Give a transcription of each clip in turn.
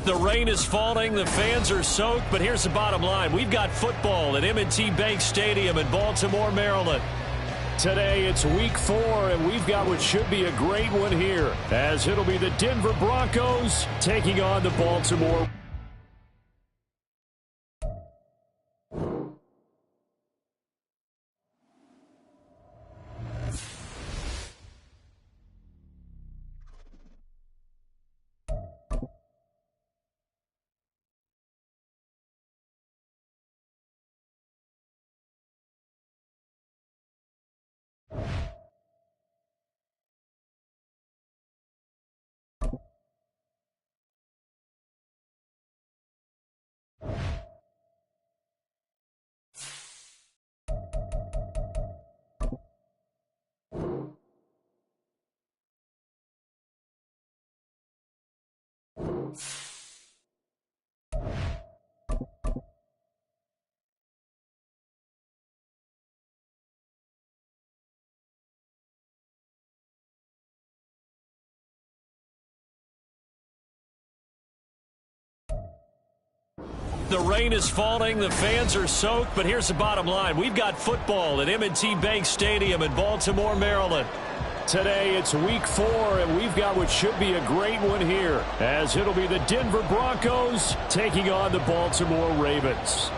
The rain is falling, the fans are soaked, but here's the bottom line. We've got football at M&T Bank Stadium in Baltimore, Maryland. Today it's week 4, and we've got what should be a great one here, as it'll be the Denver Broncos taking on the Baltimore. The rain is falling, the fans are soaked, but here's the bottom line. We've got football at M&T Bank Stadium in Baltimore, Maryland. Today it's week 4, and we've got what should be a great one here, as it'll be the Denver Broncos taking on the Baltimore Ravens.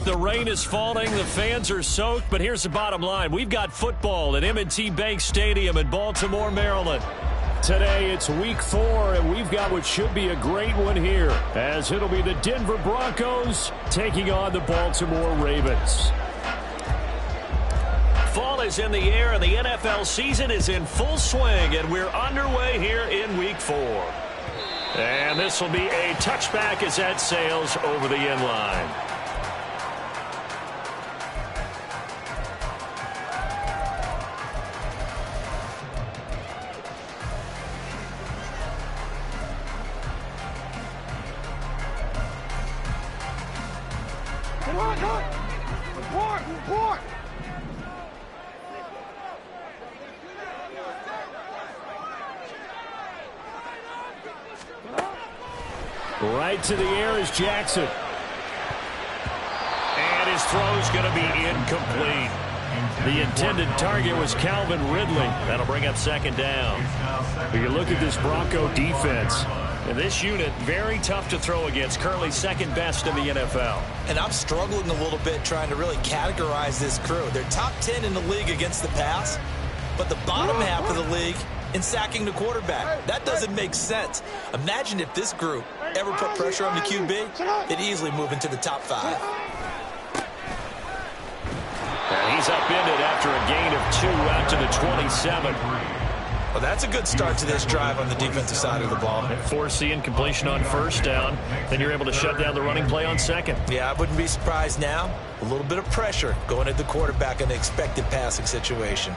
The rain is falling, the fans are soaked, but here's the bottom line. We've got football at M&T Bank Stadium in Baltimore, Maryland. Today it's week 4, and we've got what should be a great one here, as it'll be the Denver Broncos taking on the Baltimore Ravens. Fall is in the air, and the NFL season is in full swing, and we're underway here in week 4. And this will be a touchback as that sails over the end line. Report! Right to the air is Jackson. And his throw's going to be incomplete. The intended target was Calvin Ridley. That'll bring up second down. You look at this Bronco defense. And this unit, very tough to throw against, currently second best in the NFL. And I'm struggling a little bit trying to really categorize this crew. They're top 10 in the league against the pass, but the bottom half of the league in sacking the quarterback. That doesn't make sense. Imagine if this group ever put pressure on the QB, it'd easily move into the top 5. And he's upended after a gain of 2 out to the 27. Well, that's a good start to this drive on the defensive side of the ball. Force the incompletion on first down. Then you're able to shut down the running play on second. Yeah, I wouldn't be surprised now. A little bit of pressure going at the quarterback in an expected passing situation.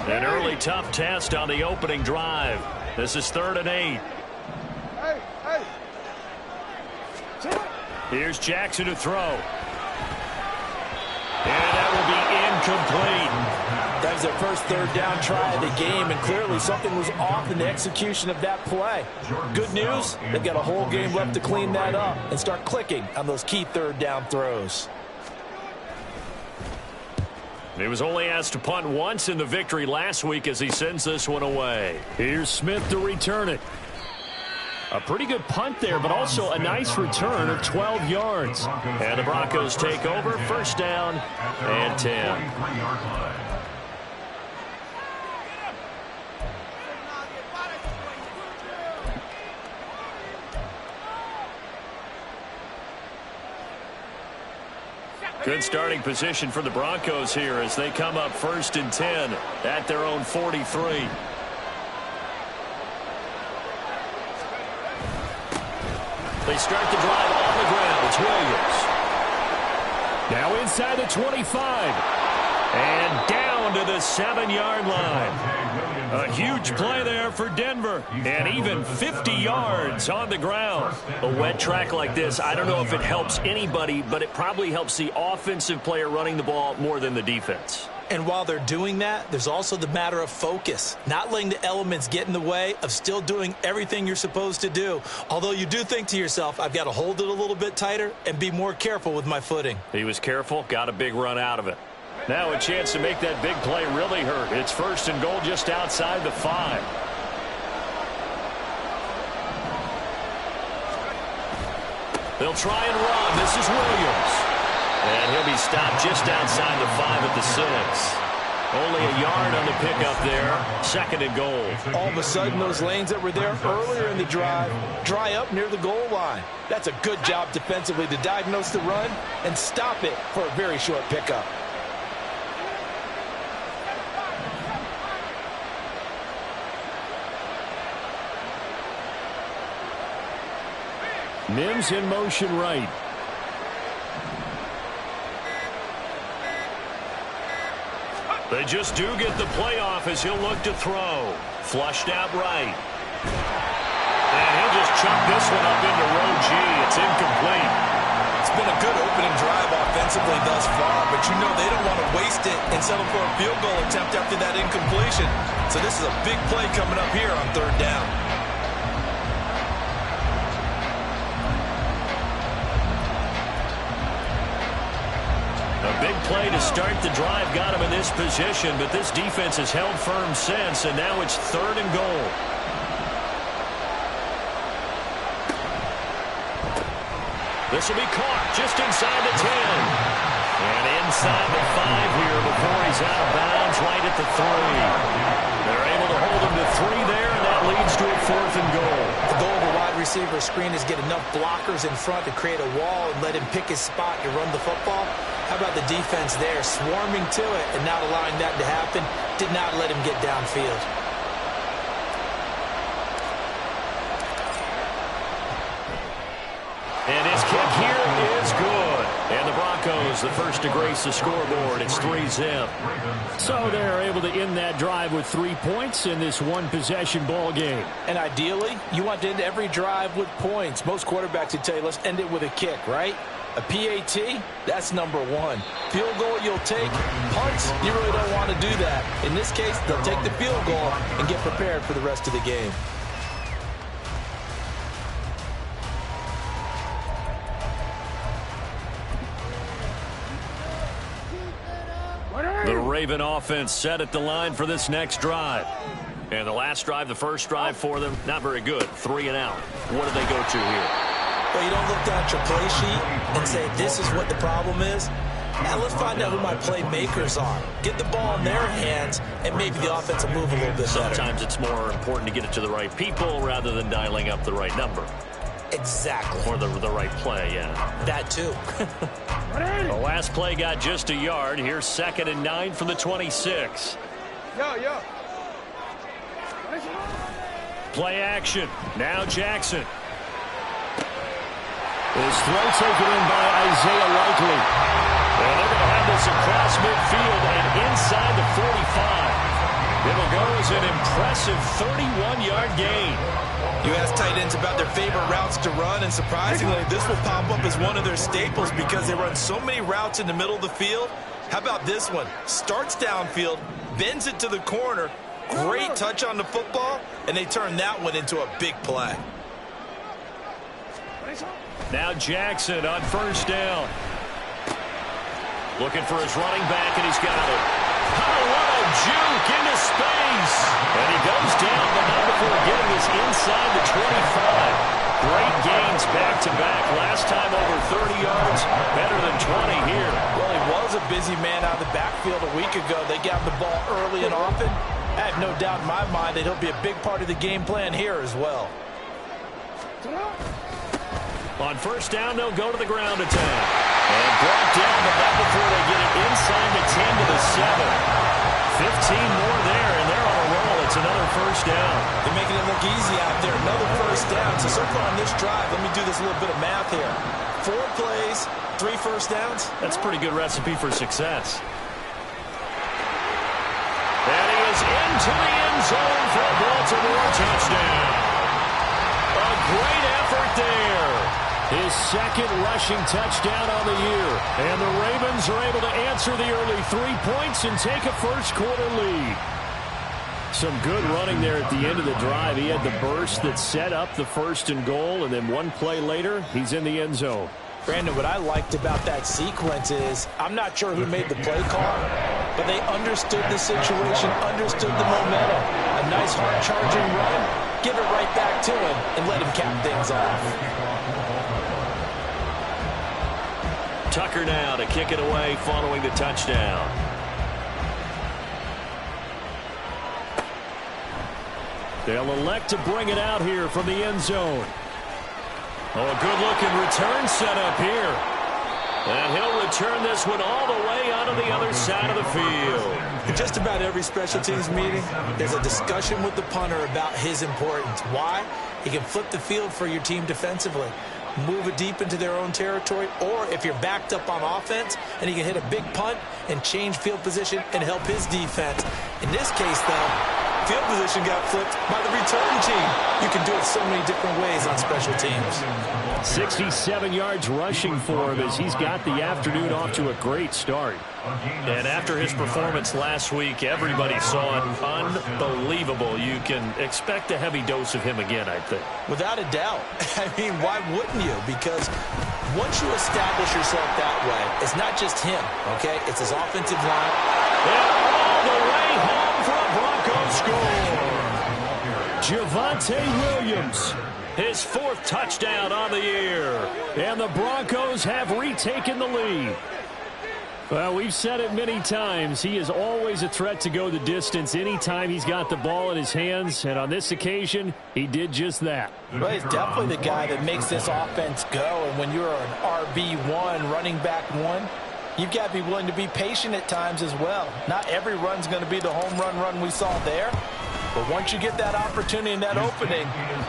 An early tough test on the opening drive. This is 3rd and 8. Here's Jackson to throw. And that will be incomplete. That was their first 3rd down try of the game, and clearly something was off in the execution of that play. Good news, they've got a whole game left to clean that up and start clicking on those key 3rd down throws. He was only asked to punt once in the victory last week as he sends this one away. Here's Smith to return it. A pretty good punt there, but also a nice return of 12 yards. And the Broncos take over, first down and 10. Good starting position for the Broncos here as they come up 1st and 10 at their own 43. They start the drive on the ground. It's Williams. Now inside the 25. And down to the 7-yard line. A huge play there for Denver. And even 50 yards on the ground. A wet track like this, I don't know if it helps anybody, but it probably helps the offensive player running the ball more than the defense. And while they're doing that, there's also the matter of focus. Not letting the elements get in the way of still doing everything you're supposed to do. Although you do think to yourself, I've got to hold it a little bit tighter and be more careful with my footing. He was careful, got a big run out of it. Now a chance to make that big play really hurt. It's 1st and goal just outside the 5. They'll try and run. This is Williams. And he'll be stopped just outside the 5 at the 6. Only a yard on the pickup there. 2nd and goal. All of a sudden, those lanes that were there earlier in the drive dry up near the goal line. That's a good job defensively to diagnose the run and stop it for a very short pickup. Mims in motion right. They just do get the playoff as he'll look to throw. Flushed out right. And he'll just chuck this one up into row G. It's incomplete. It's been a good opening drive offensively thus far, but you know they don't want to waste it and settle for a field goal attempt after that incompletion. So this is a big play coming up here on 3rd down. A big play to start the drive got him in this position, but this defense has held firm since, and now it's 3rd and goal. This will be caught just inside the 10. And inside the 5 here before he's out of bounds right at the 3. They're able to hold him to 3 there, and that leads to a 4th and goal. The goal of a wide receiver screen is get enough blockers in front to create a wall and let him pick his spot to run the football. How about the defense there, swarming to it and not allowing that to happen? Did not let him get downfield. And his kick here is good. And the Broncos, the first to grace the scoreboard. It's 3-zip. So they're able to end that drive with 3 points in this one-possession ball game. And ideally, you want to end every drive with points. Most quarterbacks would tell you, let's end it with a kick, right? A PAT, that's number 1. Field goal you'll take. Punts, you really don't want to do that. In this case, they'll take the field goal and get prepared for the rest of the game. The Raven offense set at the line for this next drive. And the last drive, the first drive for them, not very good. 3 and out. What do they go to here? Well, you don't look down at your play sheet and say, this is what the problem is. Now let's find out who my playmakers are. Get the ball in their hands, and maybe the offense will move a little bit better. Sometimes it's more important to get it to the right people rather than dialing up the right number. Exactly. Or the right play, yeah. That too. The last play got just a yard. Here's 2nd and 9 from the 26. Play action. Now Jackson. His throw taken in by Isaiah Likely. And they're going to have this across midfield and inside the 45. It'll go as an impressive 31-yard gain. You ask tight ends about their favorite routes to run, and surprisingly, this will pop up as one of their staples because they run so many routes in the middle of the field. How about this one? Starts downfield, bends it to the corner, great touch on the football, and they turn that one into a big play. Now Jackson on first down. Looking for his running back, and he's got it. Oh, what a juke into space. And he goes down, but not before getting this inside the 25. Great gains back-to-back. Last time over 30 yards, better than 20 here. Well, he was a busy man out of the backfield a week ago. They got the ball early and often. I have no doubt in my mind that he'll be a big part of the game plan here as well. On first down, they'll go to the ground attack. And brought down, but not before they get it inside the 10 to the 7. 15 more there, and they're on a roll. It's another first down. They're making it look easy out there. Another first down. So far on this drive, let me do this little bit of math here. 4 plays, 3 first downs. That's a pretty good recipe for success. And he is into the end zone for a Baltimore touchdown. A great effort there. His 2nd rushing touchdown on the year. And the Ravens are able to answer the early 3 points and take a first-quarter lead. Some good running there at the end of the drive. He had the burst that set up the 1st and goal, and then 1 play later, he's in the end zone. Brandon, what I liked about that sequence is I'm not sure who made the play call, but they understood the situation, understood the momentum. A nice hard-charging run, give it right back to him, and let him cap things off. Tucker now to kick it away following the touchdown. They'll elect to bring it out here from the end zone. Oh, a good-looking return set up here. And he'll return this one all the way out of the other side of the field. In just about every special teams meeting, there's a discussion with the punter about his importance. Why? He can flip the field for your team defensively, move it deep into their own territory, or if you're backed up on offense, and he can hit a big punt and change field position and help his defense. In this case, though, field position got flipped by the return team. You can do it so many different ways on special teams. 67 yards rushing for him as he's got the afternoon off to a great start. And after his performance last week, everybody saw it unbelievable. You can expect a heavy dose of him again, I think. Without a doubt. I mean, why wouldn't you? Because once you establish yourself that way, it's not just him, okay? It's his offensive line. And all the way home for a Broncos score. Javonte Williams His 4th touchdown on the year. And the Broncos have retaken the lead. Well, we've said it many times. He is always a threat to go the distance anytime he's got the ball in his hands. And on this occasion, he did just that. Well, he's definitely the guy that makes this offense go. And when you're an RB1, running back 1, you've got to be willing to be patient at times as well. Not every run's going to be the home run we saw there. But once you get that opportunity and that opening,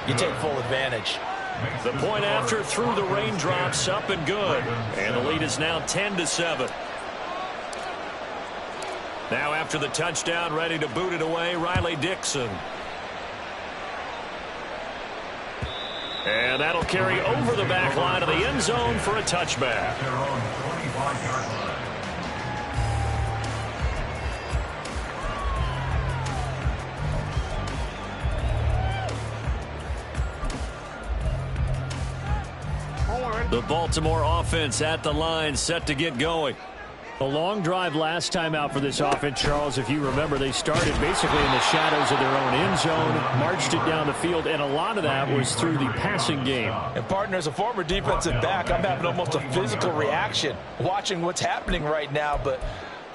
you take full advantage. The point after through the raindrops, up and good. And the lead is now 10-7. Now after the touchdown, ready to boot it away, Riley Dixon. And that'll carry over the back line of the end zone for a touchback. The Baltimore offense at the line, set to get going. A long drive last time out for this offense, Charles. If you remember, they started basically in the shadows of their own end zone, marched it down the field, and a lot of that was through the passing game. And, partner, as a former defensive back, I'm having almost a physical reaction watching what's happening right now. But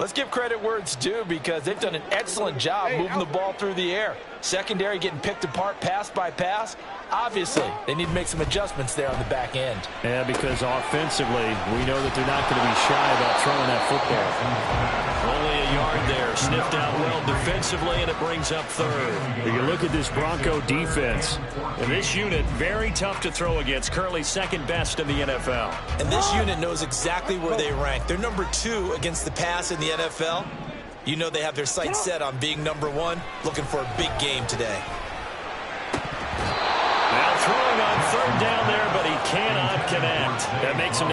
let's give credit where it's due because they've done an excellent job moving the ball through the air. Secondary getting picked apart pass by pass. Obviously, they need to make some adjustments there on the back end. Yeah, because offensively, we know that they're not going to be shy about throwing that football. Only a yard there. Sniffed out well defensively, and it brings up 3rd. You look at this Bronco defense, and this unit, very tough to throw against. Currently 2nd best in the NFL. And this unit knows exactly where they rank. They're number 2 against the pass in the NFL. You know they have their sights set on being number 1, looking for a big game today. Now throwing on 3rd down there, but he cannot connect. That makes him...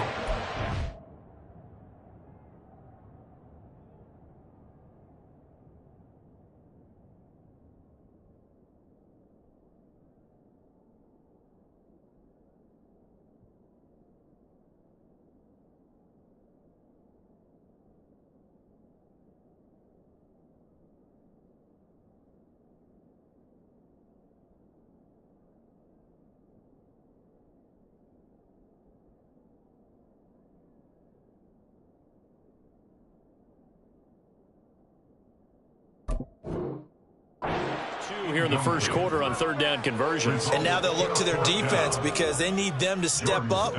here in the first quarter on 3rd down conversions. And now they'll look to their defense because they need them to step up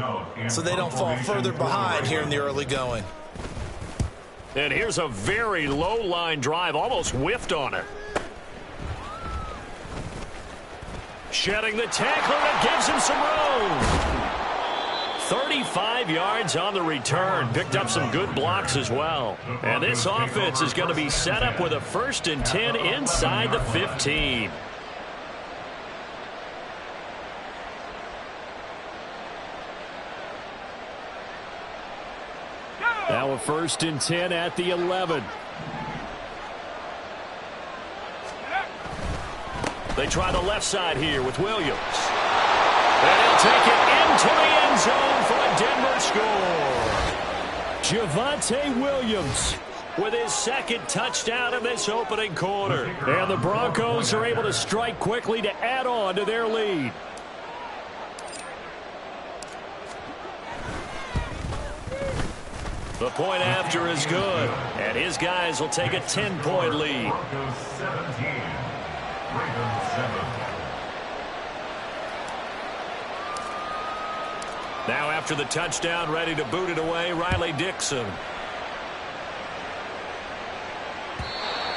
so they don't fall further behind here in the early going. And here's a very low line drive, almost whiffed on it. Shedding the tackler, that gives him some room. 35 yards on the return. Picked up some good blocks as well. And this offense is going to be set up with a 1st and 10 inside the 15. Now a 1st and 10 at the 11. They try the left side here with Williams. And he'll take it into the end zone for a Denver score. Javonte Williams with his 2nd touchdown in this opening quarter. And the Broncos are able to strike quickly to add on to their lead. The point after is good. And his guys will take a 10-point lead. Now after the touchdown, ready to boot it away, Riley Dixon.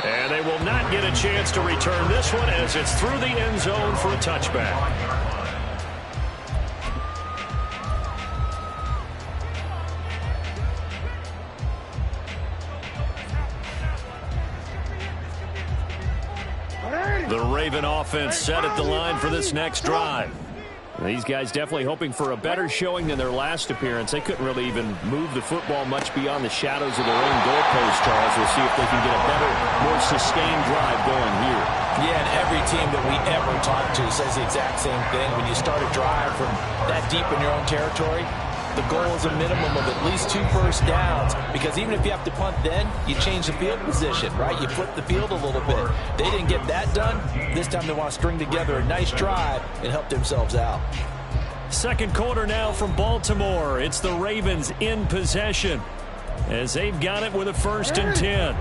And they will not get a chance to return this one as it's through the end zone for a touchback. The Raven offense set at the line for this next drive. These guys definitely hoping for a better showing than their last appearance. They couldn't really even move the football much beyond the shadows of their own goalpost, Charles. We'll see if they can get a better, more sustained drive going here. Yeah, and every team that we ever talk to says the exact same thing. When you start a drive from that deep in your own territory, The goal is a minimum of at least 2 first downs, because even if you have to punt then, you change the field position, right? You flip the field a little bit. They didn't get that done. This time they want to string together a nice drive and help themselves out. Second quarter now from Baltimore. It's the Ravens in possession as they've got it with a 1st and 10.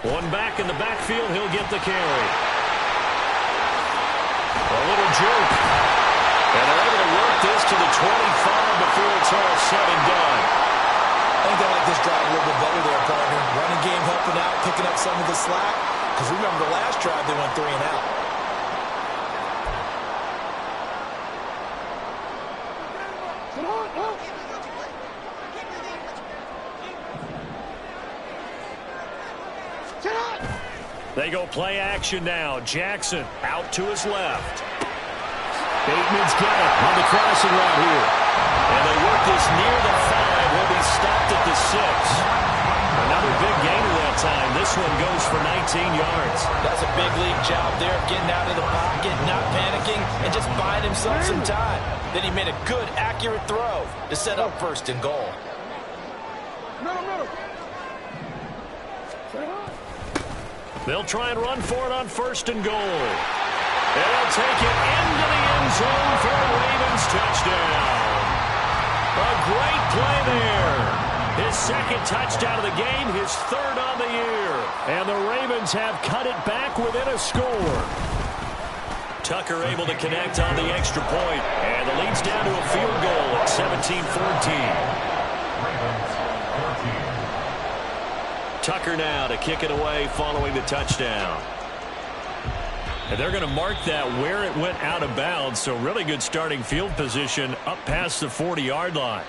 One back in the backfield, he'll get the carry. A little juke. And they're able to work this to the 25 before it's all said and done. I think they like this drive a little bit better there, partner. Running game helping out, picking up some of the slack. Because remember the last drive, they went 3 and out. They go play action now. Jackson out to his left. Bateman's got it on the crossing route here. And they work this near the 5. He'll be stopped at the 6. Another big gainer that time. This one goes for 19 yards. That's a big league job there of getting out of the pocket, not panicking, and just buying himself some time. Then he made a good, accurate throw to set up 1st and goal. They'll try and run for it on 1st and goal. And they'll take it into the end zone for a Ravens touchdown. A great play there. His 2nd touchdown of the game, his 3rd on the year. And the Ravens have cut it back within a score. Tucker able to connect on the extra point. And the lead's down to a field goal at 17-14. Tucker now to kick it away following the touchdown. And they're going to mark that where it went out of bounds, so really good starting field position up past the 40-yard line.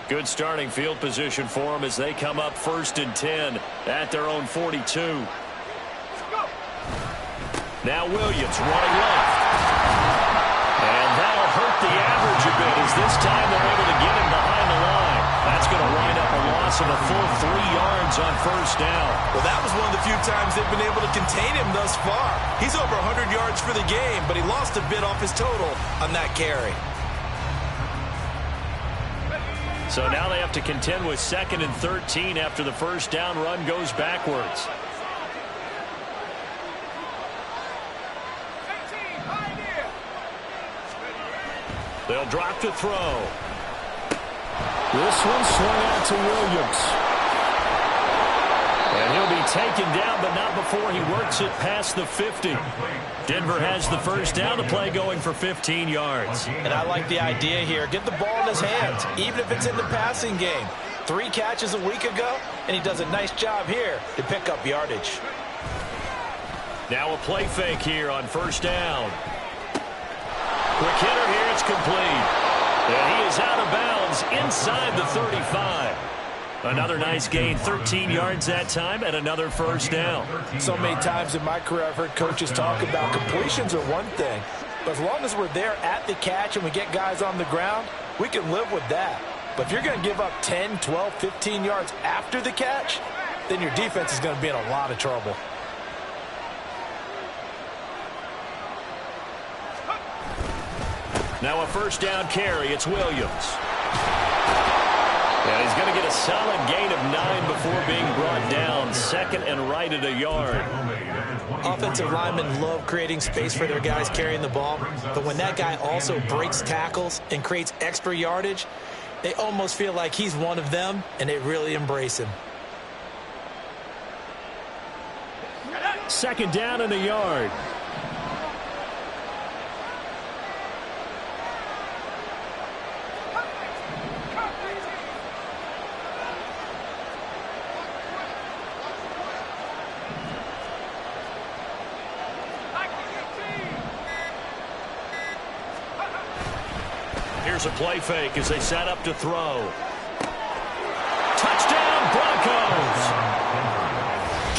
Good starting field position for them as they come up 1st and 10 at their own 42. Now Williams running left. And that'll hurt the average a bit as this time they're able to get him behind the line. That's going to wind up a loss of a full 3 yards on 1st down. Well, that was one of the few times they've been able to contain him thus far. He's over 100 yards for the game, but he lost a bit off his total on that carry. So now they have to contend with 2nd and 13 after the 1st down run goes backwards. They'll drop to throw. This one swung out to Williams. And he'll be taken down, but not before he works it past the 50. Denver has the 1st down, the play going for 15 yards. And I like the idea here. Get the ball in his hands, even if it's in the passing game. 3 catches a week ago, and he does a nice job here to pick up yardage. Now a play fake here on 1st down. Quick hitter here, it's complete. And he is out of bounds inside the 35. Another nice gain, 13 yards that time, and another 1st down. So many times in my career I've heard coaches talk about completions are one thing, but as long as we're there at the catch and we get guys on the ground, we can live with that. But if you're going to give up 10, 12, 15 yards after the catch, then your defense is going to be in a lot of trouble. Now a 1st down carry. It's Williams. And he's going to get a solid gain of 9 before being brought down. 2nd and right at a yard. Offensive linemen love creating space for their guys carrying the ball. But when that guy also breaks tackles and creates extra yardage, they almost feel like he's one of them, and they really embrace him. 2nd down and a yard. Here's a play fake as they set up to throw. Touchdown, Broncos!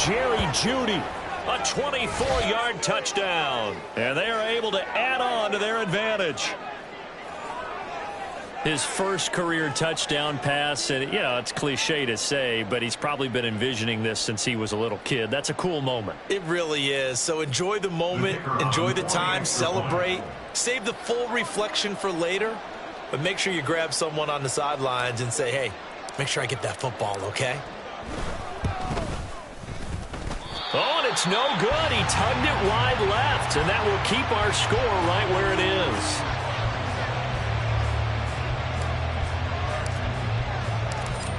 Jerry Jeudy, a 24-yard touchdown. And they are able to add on to their advantage. His first career touchdown pass, and, you know, it's cliche to say, but he's probably been envisioning this since he was a little kid. That's a cool moment. It really is. So enjoy the moment, enjoy the time, celebrate, save the full reflection for later, but make sure you grab someone on the sidelines and say, hey, make sure I get that football, okay? Oh, and it's no good. He tugged it wide left, and that will keep our score right where it is.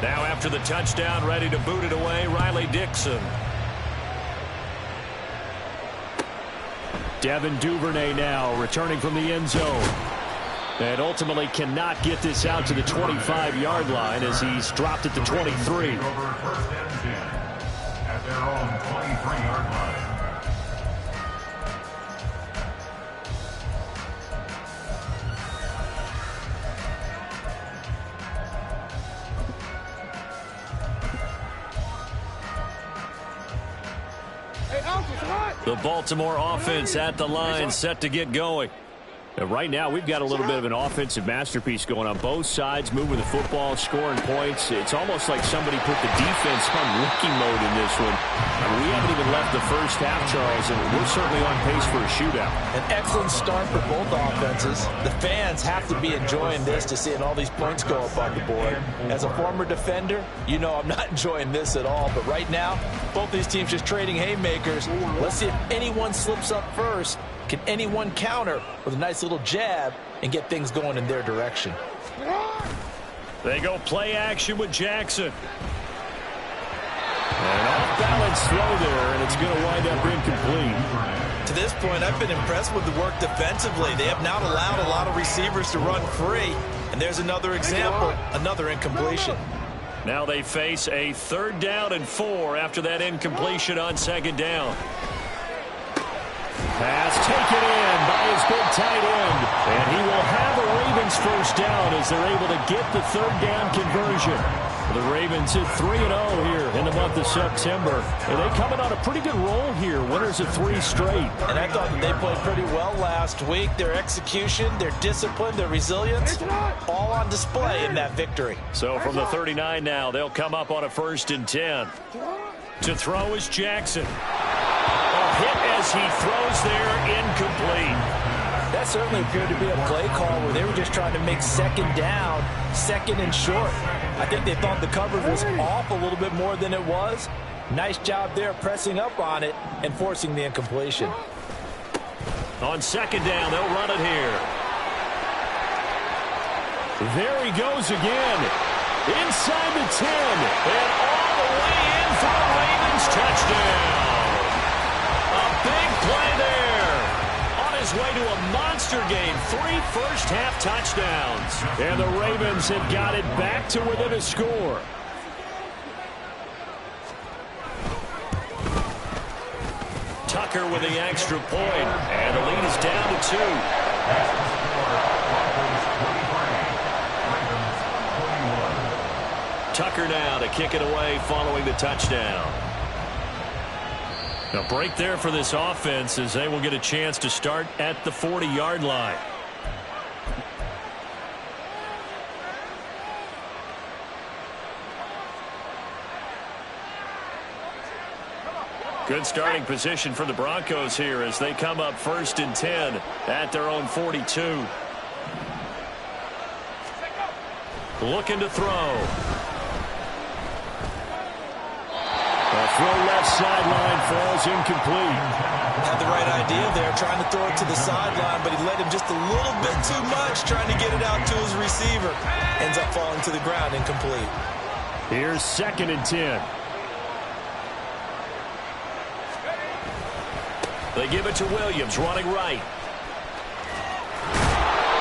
Now after the touchdown, ready to boot it away, Riley Dixon. Devin Duvernay now returning from the end zone. And ultimately cannot get this out to the 25-yard line as he's dropped it to 23. At their own 23-yard line. The Baltimore offense at the line, set to get going. And right now, we've got a little bit of an offensive masterpiece going on both sides, moving the football, scoring points. It's almost like somebody put the defense on rookie mode in this one. I mean, we haven't even left the first half, Charles, and we're certainly on pace for a shootout. An excellent start for both offenses. The fans have to be enjoying this to seeing all these points go up on the board. As a former defender, you know I'm not enjoying this at all. But right now, both these teams just trading haymakers. Let's see if anyone slips up first. Can anyone counter with a nice little jab and get things going in their direction? They go play action with Jackson. An off-balance throw there, and it's going to wind up incomplete. To this point, I've been impressed with the work defensively. They have not allowed a lot of receivers to run free. And there's another example, another incompletion. Now they face a 3rd down and 4 after that incompletion on 2nd down. Pass taken in by his big tight end. And he will have a Ravens first down as they're able to get the 3rd down conversion. The Ravens hit 3-0 here in the month of September. And they coming on a pretty good roll here. Winners of 3 straight. And I thought that they played pretty well last week. Their execution, their discipline, their resilience, all on display in that victory. So from the 39 now, they'll come up on a 1st and 10. To throw is Jackson. Hit as he throws there, incomplete. That certainly appeared to be a play call where they were just trying to make 2nd down, 2nd and short. I think they thought the coverage was off a little bit more than it was. Nice job there pressing up on it and forcing the incompletion. On 2nd down, they'll run it here. There he goes again. Inside the 10. And all the way in for a Ravens touchdown. Big play there. On his way to a monster game. 3 first-half touchdowns. And the Ravens have got it back to within a score. Tucker with the extra point. And the lead is down to 2. Tucker now to kick it away following the touchdown. A break there for this offense as they will get a chance to start at the 40-yard line. Good starting position for the Broncos here as they come up 1st and 10 at their own 42. Looking to throw. Throw left sideline, falls incomplete. Had the right idea there, trying to throw it to the sideline, but he led him just a little bit too much, trying to get it out to his receiver. Ends up falling to the ground, incomplete. Here's 2nd and 10. They give it to Williams, running right.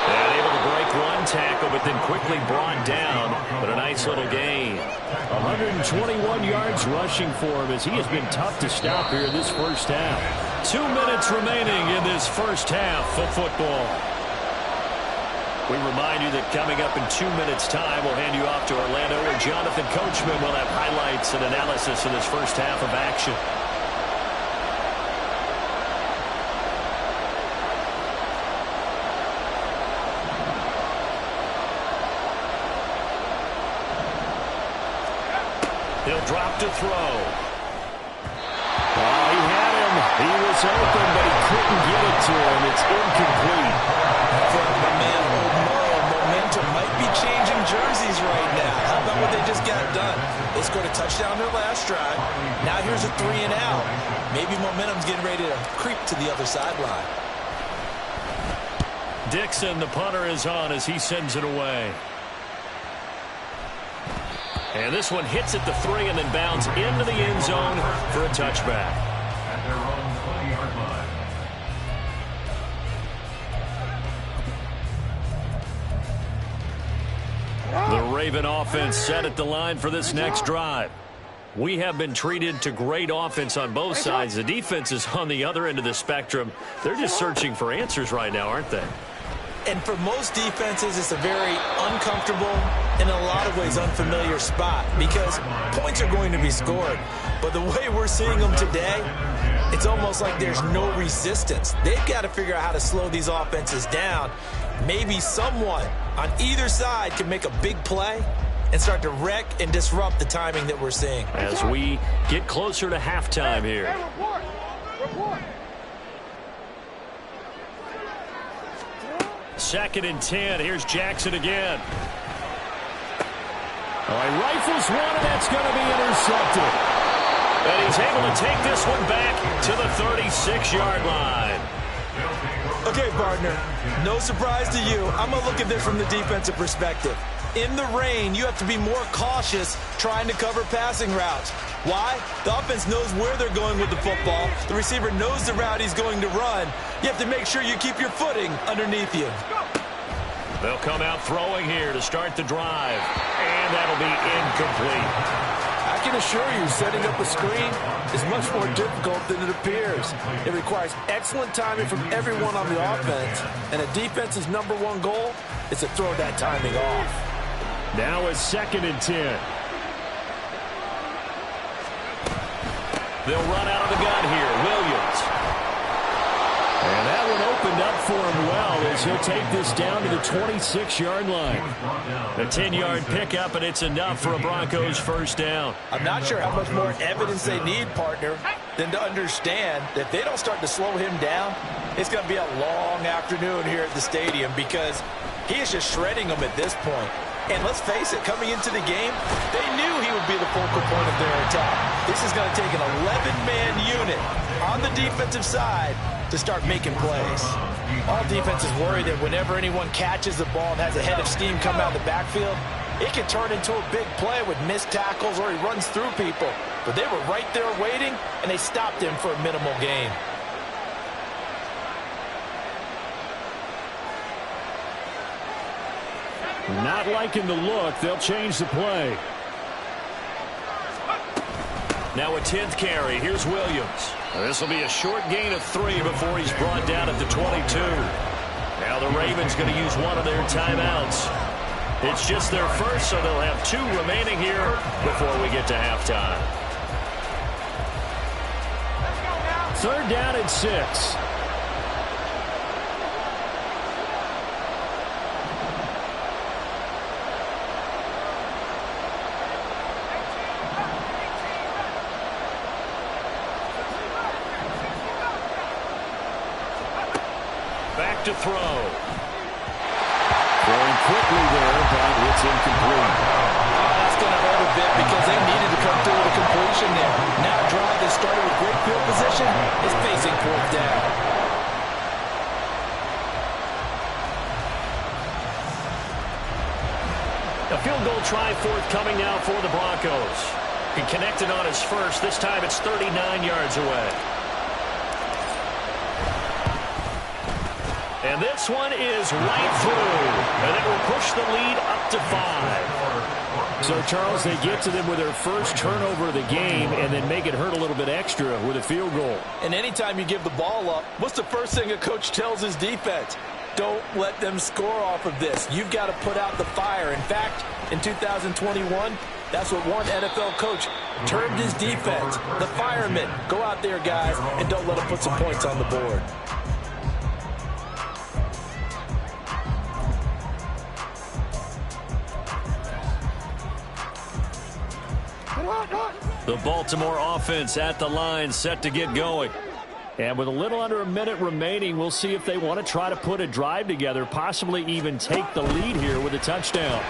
And able to break one tackle, but then quickly brought down. But a nice little gain. 121 yards rushing for him as he has been tough to stop here this first half. 2 minutes remaining in this first half of football. We remind you that coming up in 2 minutes' time, we'll hand you off to Orlando, where Jonathan Coachman will have highlights and analysis of this first half of action. to throw. Oh, he had him. He was open, but he couldn't get it to him. It's incomplete. Momentum might be changing jerseys right now. How about what they just got done? They scored a touchdown their last drive. Now here's a 3 and out. Maybe momentum's getting ready to creep to the other sideline. Dixon, the punter, is on as he sends it away. And this one hits at the 3 and then bounds into the end zone for a touchback. At their own 20-yard line. The Raven offense set at the line for this next drive. We have been treated to great offense on both sides. The defense is on the other end of the spectrum. They're just searching for answers right now, aren't they? And for most defenses, it's a very uncomfortable, in a lot of ways, unfamiliar spot because points are going to be scored. But the way we're seeing them today, it's almost like there's no resistance. They've got to figure out how to slow these offenses down. Maybe someone on either side can make a big play and start to wreck and disrupt the timing that we're seeing. As we get closer to halftime here. Second and 10. Here's Jackson again. Oh, he rifles one, and that's going to be intercepted. And he's able to take this one back to the 36-yard line. Okay, partner, no surprise to you. I'm going to look at this from the defensive perspective. In the rain, you have to be more cautious trying to cover passing routes. Why? The offense knows where they're going with the football. The receiver knows the route he's going to run. You have to make sure you keep your footing underneath you. They'll come out throwing here to start the drive. And that'll be incomplete. I can assure you, setting up a screen is much more difficult than it appears. It requires excellent timing from everyone on the offense, and a defense's #1 goal is to throw that timing off. Now it's second and 10. They'll run out of the gun here. Williams. And that one opened up for him well as he'll take this down to the 26-yard line. A 10-yard pickup, and it's enough for a Broncos first down. I'm not sure how much more evidence they need, partner, than to understand that if they don't start to slow him down, it's going to be a long afternoon here at the stadium because he is just shredding them at this point. And let's face it, coming into the game, they knew he would be the focal point of their attack. This is going to take an 11-man unit on the defensive side to start making plays. All defenses worry that whenever anyone catches the ball and has a head of steam come out of the backfield, it can turn into a big play with missed tackles or he runs through people. But they were right there waiting, and they stopped him for a minimal gain. Not liking the look. They'll change the play. Now a 10th carry. Here's Williams. This will be a short gain of 3 before he's brought down at the 22. Now the Ravens going to use one of their timeouts. It's just their first, so they'll have 2 remaining here before we get to halftime. Third down and 6. Back to throw. Throwing quickly there, but it's incomplete. That's going to hurt a bit because they needed to come through with a completion there. Now a drive that started with great field position is facing 4th down. A field goal try forthcoming now for the Broncos. He connected on his first. This time it's 39 yards away. And this one is right through. And it will push the lead up to 5. So, Charles, they get to them with their first turnover of the game and then make it hurt a little bit extra with a field goal. And anytime you give the ball up, what's the first thing a coach tells his defense? Don't let them score off of this. You've got to put out the fire. In fact, in 2021, that's what one NFL coach termed his defense. The firemen. Go out there, guys, and don't let them put some points on the board. The Baltimore offense at the line, set to get going. And with a little under a minute remaining, we'll see if they want to try to put a drive together, possibly even take the lead here with a touchdown.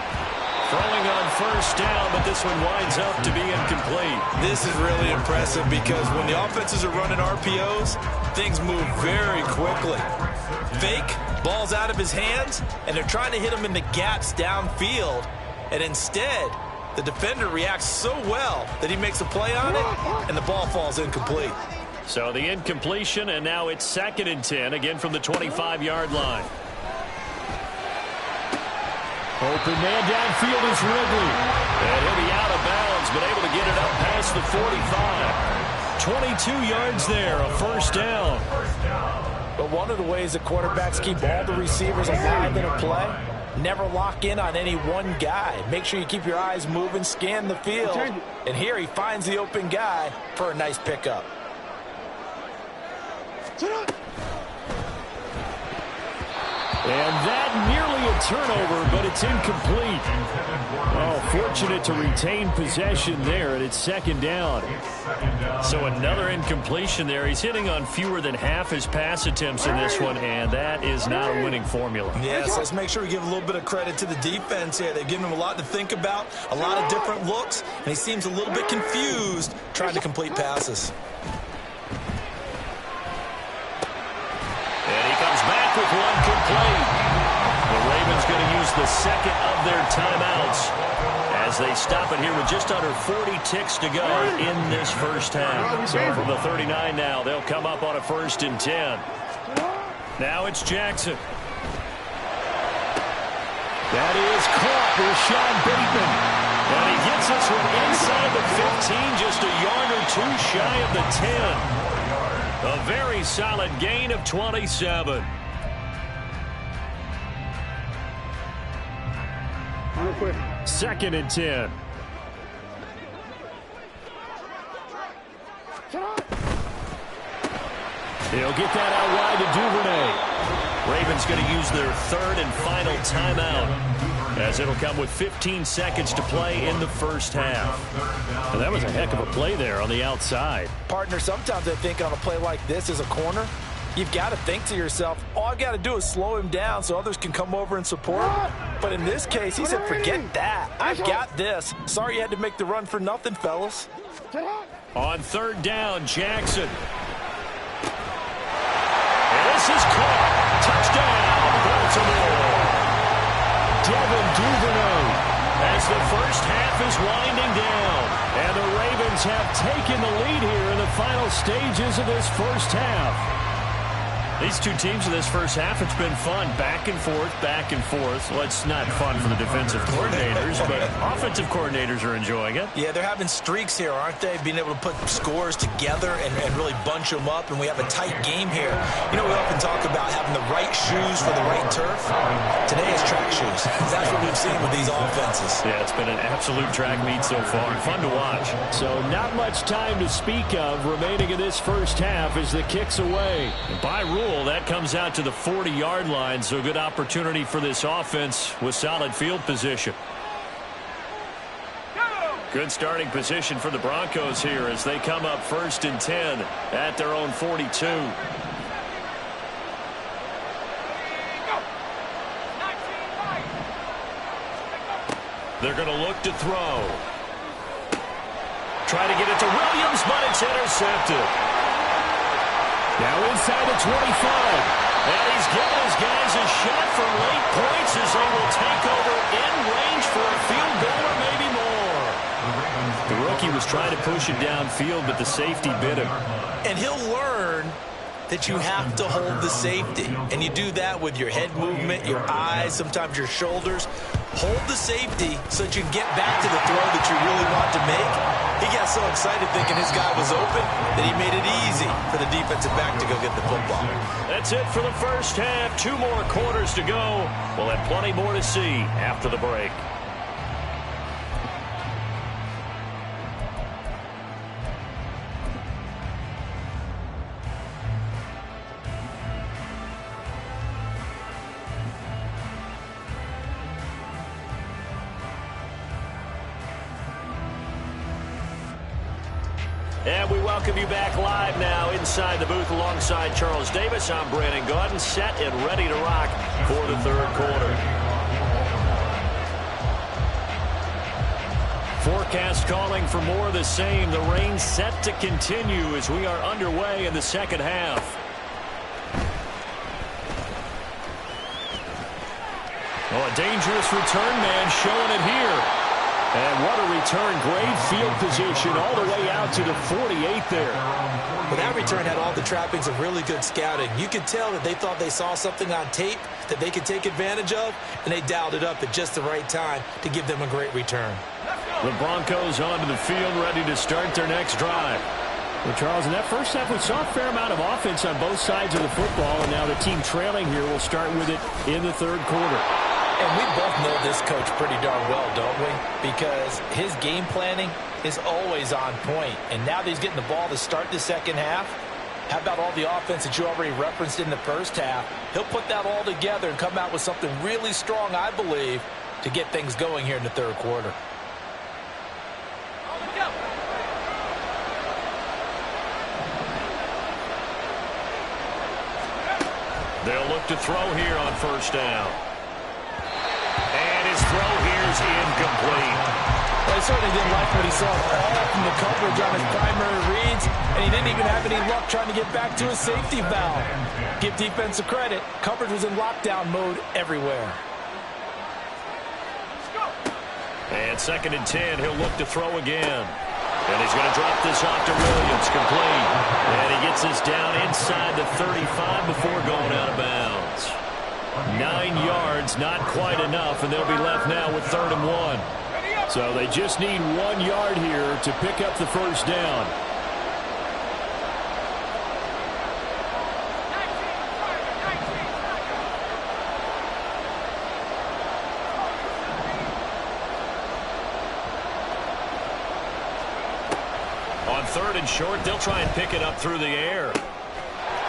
Throwing on first down, but this one winds up to be incomplete. This is really impressive because when the offenses are running RPOs, things move very quickly. Fake, ball's out of his hands, and they're trying to hit him in the gaps downfield. And instead, the defender reacts so well that he makes a play on it, and the ball falls incomplete. So the incompletion, and now it's 2nd and 10, again from the 25-yard line. Open man downfield is Ridley. And he'll be out of bounds, but able to get it up past the 45. 22 yards there, a first down. But one of the ways that quarterbacks keep all the receivers alive in a play, never lock in on any one guy. Make sure you keep your eyes moving, scan the field. And here he finds the open guy for a nice pickup. And that nearly a turnover, but it's incomplete. Oh, fortunate to retain possession there, and it's 2nd down. So another incompletion there. He's hitting on fewer than half his pass attempts in this one, and that is not a winning formula. Yes, let's make sure we give a little bit of credit to the defense here. They've given him a lot to think about, a lot of different looks, and he seems a little bit confused trying to complete passes. And he comes back with one complete. The Ravens going to use the second of their timeouts as they stop it here with just under 40 ticks to go in this first half. So from the 39 now, they'll come up on a 1st and 10. Now it's Jackson. That is caught with Sean Bateman. And he gets this one inside the 15, just a yard or two shy of the 10. A very solid gain of 27. Real quick. 2nd and 10. He'll get that out wide to Duvernay. Ravens going to use their 3rd and final timeout, as it'll come with 15 seconds to play in the first half. And that was a heck of a play there on the outside. Partner, sometimes I think on a play like this as a corner, you've got to think to yourself, all I've got to do is slow him down so others can come over and support. But in this case, he said, forget that. I've got this. Sorry you had to make the run for nothing, fellas. On 3rd down, Jackson. And this is caught. Touchdown, Baltimore. Devin Duvernay as the first half is winding down. And the Ravens have taken the lead here in the final stages of this first half. These two teams in this first half, it's been fun. Back and forth, back and forth. Well, it's not fun for the defensive coordinators, but offensive coordinators are enjoying it. Yeah, they're having streaks here, aren't they? Being able to put scores together and really bunch them up, and we have a tight game here. You know, we often talk about having the right shoes for the right turf. Today is track shoes. That's what we've seen with these offenses. Yeah, it's been an absolute track meet so far. Fun to watch. So not much time to speak of remaining in this first half as the kick's away. And by rule, that comes out to the 40-yard line, so good opportunity for this offense with solid field position. Good starting position for the Broncos here as they come up 1st and 10 at their own 42. They're going to look to throw. Try to get it to Williams, but it's intercepted. Now inside the 25. And he's giving his guys a shot for late points as they will take over in range for a field goal or maybe more. The rookie was trying to push it downfield, but the safety bit him. And he'll learn that you have to hold the safety. And you do that with your head movement, your eyes, sometimes your shoulders. Hold the safety so that you can get back to the throw that you really want to make. He got so excited thinking his guy was open that he made it easy for the defensive back to go get the football. That's it for the first half. 2 more quarters to go. We'll have plenty more to see after the break. And we welcome you back live now inside the booth alongside Charles Davis. I'm Brandon Gaudin, set and ready to rock for the third quarter. Forecast calling for more of the same. The rain set to continue as we are underway in the second half. Oh, a dangerous return man showing it here. And what a return. Great field position all the way out to the 48 there. Well, that return had all the trappings of really good scouting. You could tell that they thought they saw something on tape that they could take advantage of, and they dialed it up at just the right time to give them a great return. The Broncos onto the field, ready to start their next drive. Well, Charles, in that first half, we saw a fair amount of offense on both sides of the football, and now the team trailing here will start with it in the third quarter. And we both know this coach pretty darn well, don't we? Because his game planning is always on point. And now that he's getting the ball to start the second half, how about all the offense that you already referenced in the first half? He'll put that all together and come out with something really strong, I believe, to get things going here in the third quarter. They'll look to throw here on first down. And his throw here is incomplete. Well, he certainly didn't like what he saw all from the coverage on his primary reads, and he didn't even have any luck trying to get back to his safety valve. Give defensive credit. Coverage was in lockdown mode everywhere. And 2nd and 10, he'll look to throw again. And he's going to drop this off to Williams, complete. And he gets this down inside the 35 before going out of bounds. 9 yards, not quite enough, and they'll be left now with 3rd and 1. So they just need 1 yard here to pick up the first down. On 3rd and short, they'll try and pick it up through the air.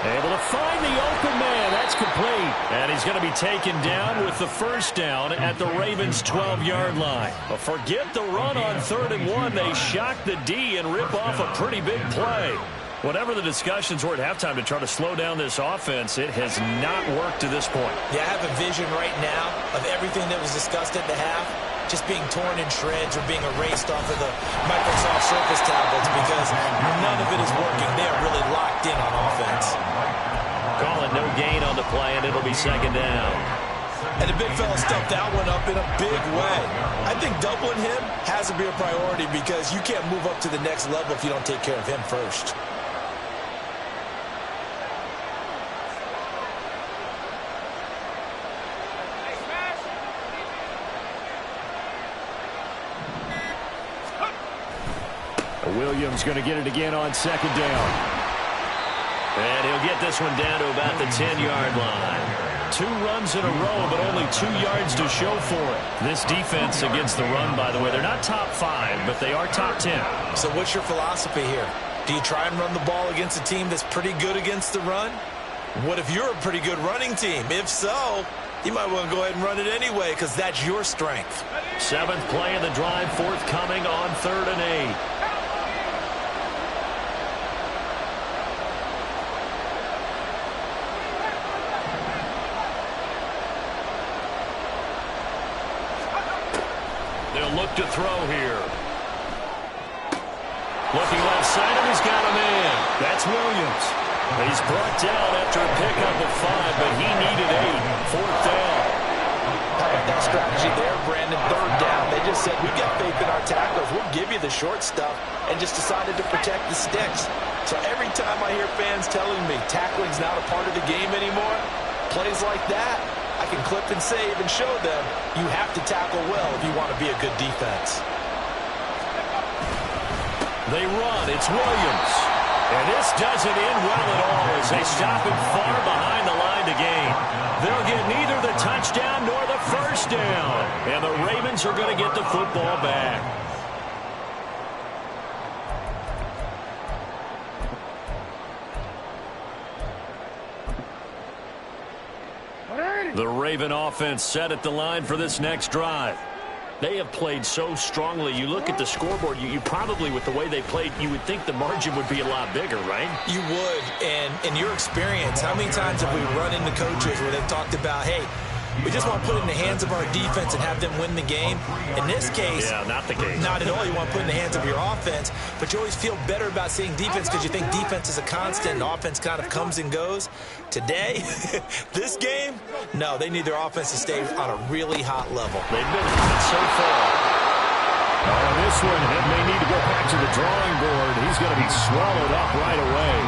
Able to find the open man. That's complete. And he's going to be taken down with the first down at the Ravens' 12-yard line. But forget the run on 3rd and 1. They shock the D and rip off a pretty big play. Whatever the discussions were at halftime to try to slow down this offense, it has not worked to this point. Yeah, I have a vision right now of everything that was discussed at the half just being torn in shreds or being erased off of the Microsoft Surface tablets because none of it is working. They are really locked in on offense. Calling no gain on the play, and it'll be 2nd down. And the big fella stuffed that one up in a big way. I think doubling him has to be a priority because you can't move up to the next level if you don't take care of him first. Williams going to get it again on 2nd down. And he'll get this one down to about the 10-yard line. 2 runs in a row, but only 2 yards to show for it. This defense against the run, by the way, they're not top 5, but they are top 10. So what's your philosophy here? Do you try and run the ball against a team that's pretty good against the run? What if you're a pretty good running team? If so, you might want to go ahead and run it anyway because that's your strength. 7th play of the drive forthcoming on 3rd and 8. Look to throw here. Looking left side of him, he's got a man. That's Williams. He's brought down after a pickup of 5, but he needed 8. 4th down. How about that strategy there, Brandon? 3rd down. They just said, we've got faith in our tacklers. We'll give you the short stuff, and just decided to protect the sticks. So every time I hear fans telling me tackling's not a part of the game anymore, plays like that, I can clip and save and show them you have to tackle well if you want to be a good defense. They run. It's Williams. And this doesn't end well at all as they stop him far behind the line to gain. They'll get neither the touchdown nor the first down. And the Ravens are going to get the football back. The Raven offense set at the line for this next drive. They have played so strongly. You look at the scoreboard, you probably, with the way they played, you would think the margin would be a lot bigger, right? You would. And in your experience, how many times have we run into coaches where they've talked about, hey, we just want to put it in the hands of our defense and have them win the game? In this case, yeah, not the case. Not at all. You want to put it in the hands of your offense, but you always feel better about seeing defense because you think defense is a constant and offense kind of comes and goes. Today, this game, no, they need their offense to stay on a really hot level. They've been so far. On this one, it may need to go back to the drawing board. He's going to be swallowed up right away.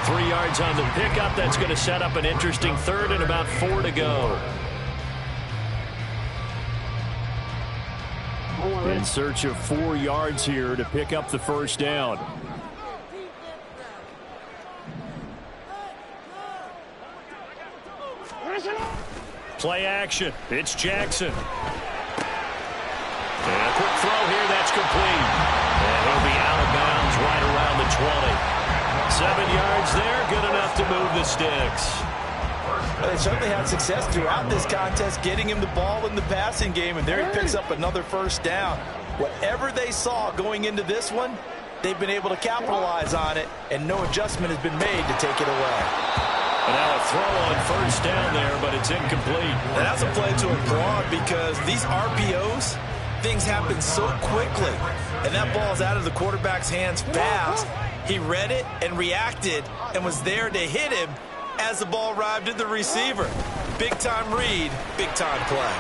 3 yards on the pickup. That's going to set up an interesting third and about 4 to go. In search of 4 yards here to pick up the first down. Play action. It's Jackson. And a quick throw here. That's complete. And he'll be out of bounds right around the 20. 7 yards there. Good enough to move the sticks. They certainly had success throughout this contest getting him the ball in the passing game, and there he picks up another first down. Whatever they saw going into this one, they've been able to capitalize on it, and no adjustment has been made to take it away. And now a throw on first down there, but it's incomplete. And that's a play to applaud because these RPOs, things happen so quickly. And that ball's out of the quarterback's hands fast. He read it and reacted and was there to hit him as the ball arrived at the receiver. Big-time read, big-time play.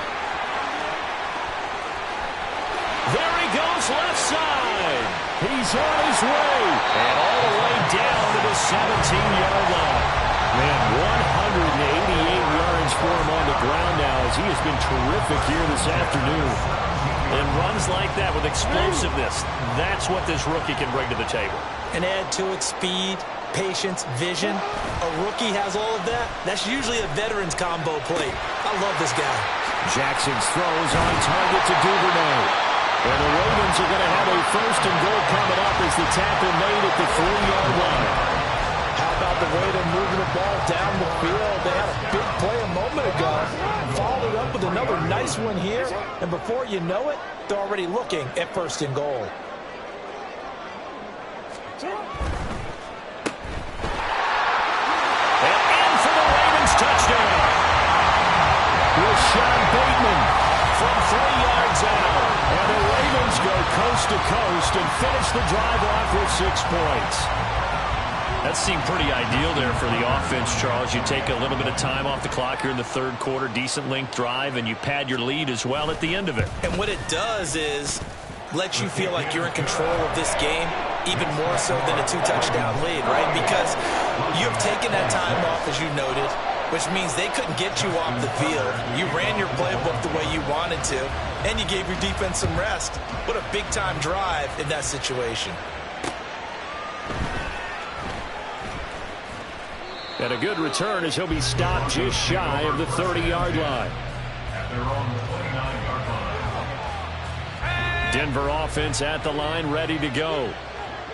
There he goes left side. He's on his way. And all the way down to the 17-yard line. Man, 188 yards for him on the ground now as he has been terrific here this afternoon. And runs like that with explosiveness, that's what this rookie can bring to the table. And add to it speed, patience, vision. A rookie has all of that. That's usually a veteran's combo plate. I love this guy. Jackson's throws on target to Duvernay. And the Ravens are going to have a first and goal coming up as the tackle made at the 3-yard line. How about the way they're moving the ball down the field? They had a big play a moment ago. Followed up with another nice one here. And before you know it, they're already looking at first and goal. Touchdown. Rashad Bateman from 3 yards out. And the Ravens go coast to coast and finish the drive off with 6 points. That seemed pretty ideal there for the offense, Charles. You take a little bit of time off the clock here in the third quarter, decent length drive, and you pad your lead as well at the end of it. And what it does is let you feel like you're in control of this game, even more so than a 2-touchdown lead, right? Because you've taken that time off, as you noted, which means they couldn't get you off the field. You ran your playbook the way you wanted to, and you gave your defense some rest. What a big-time drive in that situation. And a good return as he'll be stopped just shy of the 30-yard line. At their own 29-yard line. Denver offense at the line, ready to go.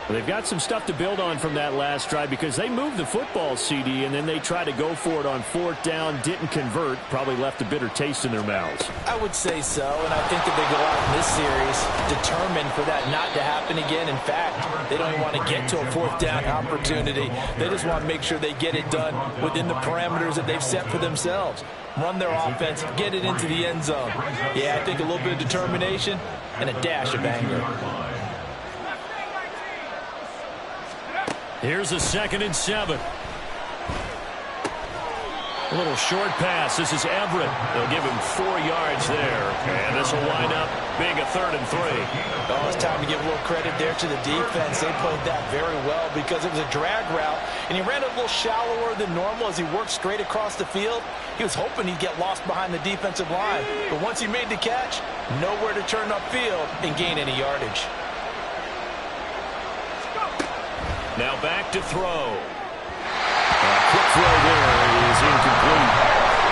Well, they've got some stuff to build on from that last drive because they moved the football, CD, and then they tried to go for it on 4th down, didn't convert, probably left a bitter taste in their mouths. I would say so, and I think that they go out in this series determined for that not to happen again. In fact, they don't even want to get to a 4th down opportunity. They just want to make sure they get it done within the parameters that they've set for themselves. Run their offense, get it into the end zone. Yeah, I think a little bit of determination and a dash of anger. Here's a 2nd and 7. A little short pass. This is Everett. They'll give him 4 yards there. And this will wind up being a 3rd and 3. Oh, it's time to give a little credit there to the defense. They played that very well because it was a drag route. And he ran a little shallower than normal as he worked straight across the field. He was hoping he'd get lost behind the defensive line. But once he made the catch, nowhere to turn upfield and gain any yardage. Now back to throw. Quick throw there is incomplete.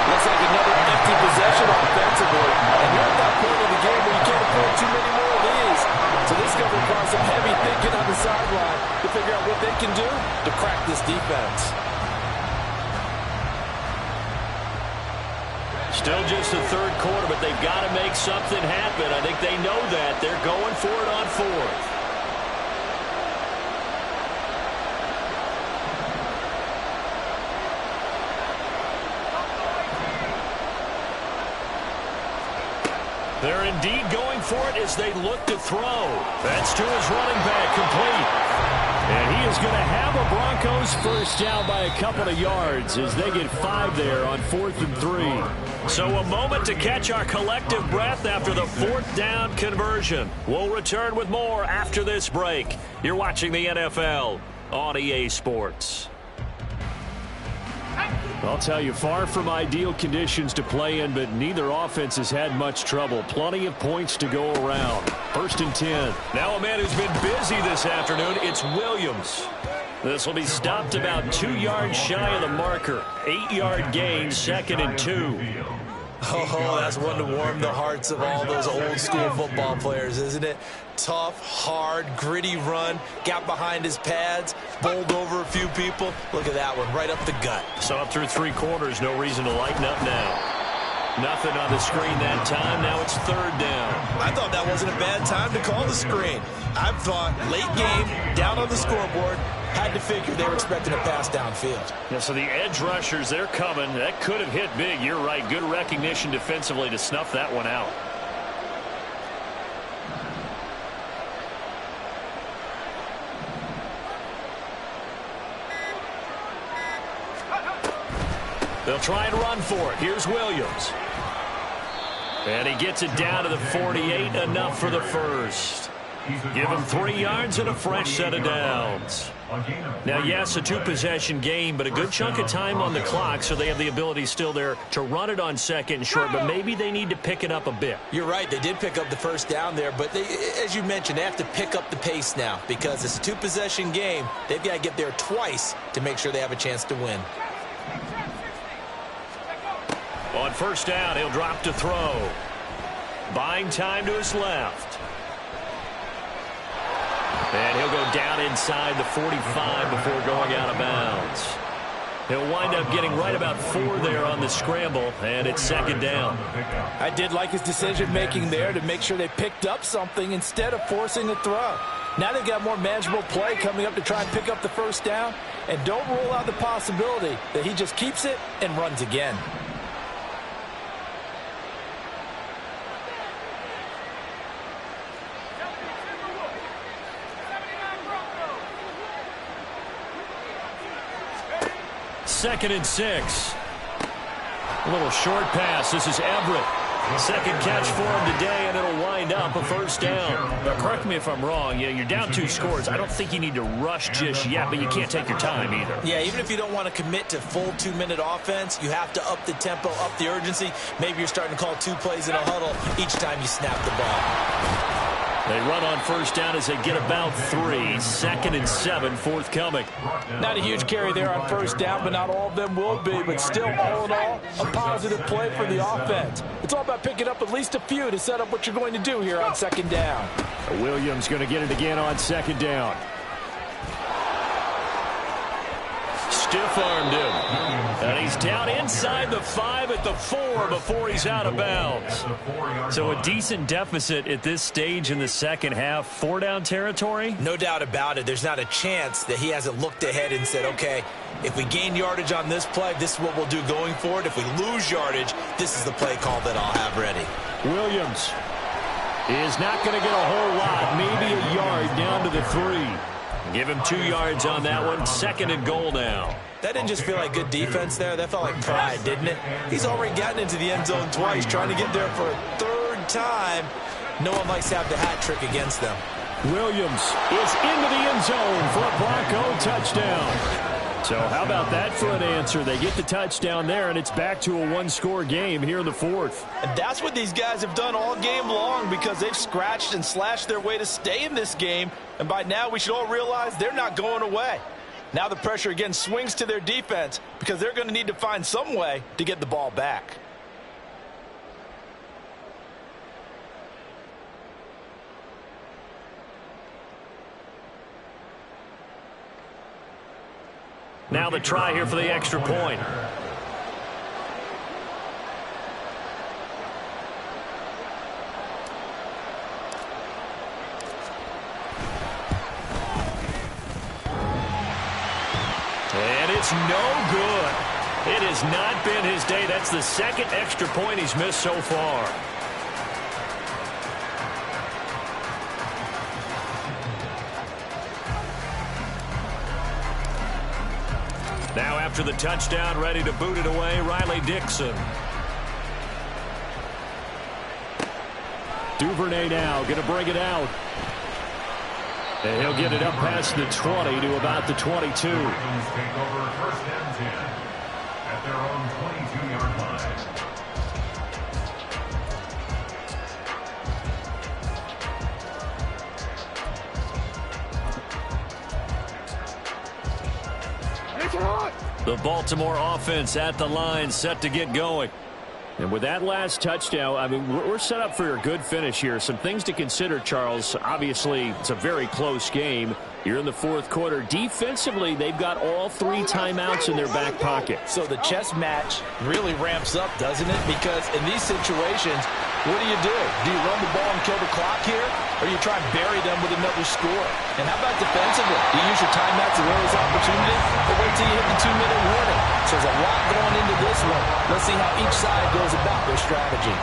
Looks like another empty possession offensively. And you're at that point of the game where you can't afford too many more of these. So this is going to require some heavy thinking on the sideline to figure out what they can do to crack this defense. Still just the third quarter, but they've got to make something happen. I think they know that. They're going for it on fourth. They're indeed going for it as they look to throw. That's to his running back, complete. And he is going to have a Broncos first down by a couple of yards as they get 5 there on 4th and 3. So a moment to catch our collective breath after the 4th down conversion. We'll return with more after this break. You're watching the NFL on EA Sports. I'll tell you, far from ideal conditions to play in, but neither offense has had much trouble. Plenty of points to go around. 1st and 10. Now a man who's been busy this afternoon, it's Williams. This will be stopped about 2 yards shy of the marker. 8-yard gain, 2nd and 2. Oh, that's one to warm the hearts of all those old-school football players, isn't it? Tough, hard, gritty run, got behind his pads, bowled over a few people. Look at that one, right up the gut. So up through 3 quarters, no reason to lighten up now. Nothing on the screen that time. Now it's 3rd down. I thought that wasn't a bad time to call the screen. I thought late game, down on the scoreboard, had to figure they were expecting a pass downfield. Yeah, so the edge rushers, they're coming. That could have hit big. You're right. Good recognition defensively to snuff that one out. They'll try and run for it. Here's Williams. And he gets it down to the 48, enough for the first. Give him 3 yards and a fresh set of downs. Now, yes, a 2-possession game, but a good chunk of time on the clock, so they have the ability still there to run it on 2nd and short, but maybe they need to pick it up a bit. You're right. They did pick up the first down there, but as you mentioned, they have to pick up the pace now because it's a 2-possession game. They've got to get there twice to make sure they have a chance to win. On 1st down, he'll drop to throw. Buying time to his left. And he'll go down inside the 45 before going out of bounds. He'll wind up getting right about 4 there on the scramble, and it's 2nd down. I did like his decision-making there to make sure they picked up something instead of forcing a throw. Now they've got more manageable play coming up to try and pick up the first down, and don't rule out the possibility that he just keeps it and runs again. Second and 6. A little short pass. This is Everett. 2nd catch for him today, and it'll wind up a first down. Now, correct me if I'm wrong. Yeah, you're down 2 scores. I don't think you need to rush just yet, but you can't take your time either. Yeah, even if you don't want to commit to full 2-minute offense, you have to up the tempo, up the urgency. Maybe you're starting to call 2 plays in a huddle each time you snap the ball. They run on first down as they get about 3. 2nd and 7, forthcoming. Not a huge carry there on first down, but not all of them will be. But still, all in all, a positive play for the offense. It's all about picking up at least a few to set up what you're going to do here on 2nd down. Williams going to get it again on 2nd down. Stiff-armed him. And he's down inside the 5 at the 4 before he's out of bounds. So a decent deficit at this stage in the second half. 4-down territory? No doubt about it. There's not a chance that he hasn't looked ahead and said, okay, if we gain yardage on this play, this is what we'll do going forward. If we lose yardage, this is the play call that I'll have ready. Williams is not going to get a whole lot. Maybe a yard down to the 3. Give him 2 yards on that one. 2nd and goal now. That didn't just feel like good defense there. That felt like pride, didn't it? He's already gotten into the end zone twice, trying to get there for a 3rd time. No one likes to have the hat trick against them. Williams is into the end zone for a Bronco touchdown. So how about that for an answer? They get the touchdown there, and it's back to a 1-score game here in the 4th. And that's what these guys have done all game long because they've scratched and slashed their way to stay in this game. And by now, we should all realize they're not going away. Now the pressure again swings to their defense because they're going to need to find some way to get the ball back. Now the try here for the extra point. it's no good. It has not been his day. That's the second extra point he's missed so far. Now after the touchdown, ready to boot it away, Riley Dixon. Duvernay now going to bring it out. And he'll get it up past the 20 to about the 22. Take over 1st and 10 at their own 22-yard line. The Baltimore offense at the line, set to get going. And with that last touchdown, I mean, we're set up for a good finish here. Some things to consider, Charles. Obviously, it's a very close game. You're in the fourth quarter. Defensively, they've got all 3 timeouts in their back pocket. So the chess match really ramps up, doesn't it? Because in these situations, what do? Do you run the ball and kill the clock here? Or you try and bury them with another score? And how about defensively? Do you use your timeouts to early opportunity? Or wait till you hit the 2-minute warning? So there's a lot going into this one. Let's see how each side goes about their strategy.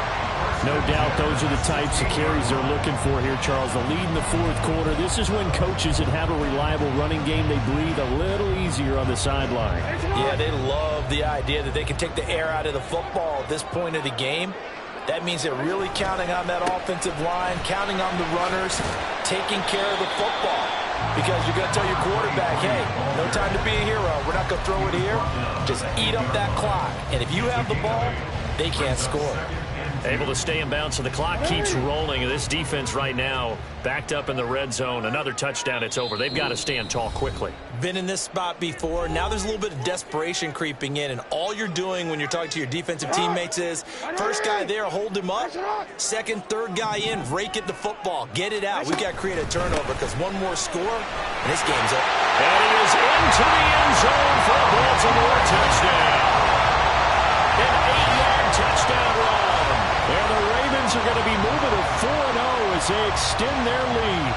No doubt those are the types of carries they're looking for here, Charles. The lead in the fourth quarter. This is when coaches that have a reliable running game, they breathe a little easier on the sideline. Yeah, they love the idea that they can take the air out of the football at this point of the game. That means they're really counting on that offensive line, counting on the runners, taking care of the football. Because you're going to tell your quarterback, hey, no time to be a hero. We're not going to throw it here. Just eat up that clock. And if you have the ball, they can't score. Able to stay in bounds, so the clock keeps rolling. This defense right now backed up in the red zone. Another touchdown, it's over. They've got to stand tall quickly. Been in this spot before. Now there's a little bit of desperation creeping in, and all you're doing when you're talking to your defensive teammates is first guy there, hold him up. Second, third guy in, rake at the football. Get it out. We've got to create a turnover because one more score, and this game's up. And he is into the end zone for a Baltimore touchdown. An 8-yard touchdown run. And the Ravens are going to be moving to 4-0 as they extend their lead.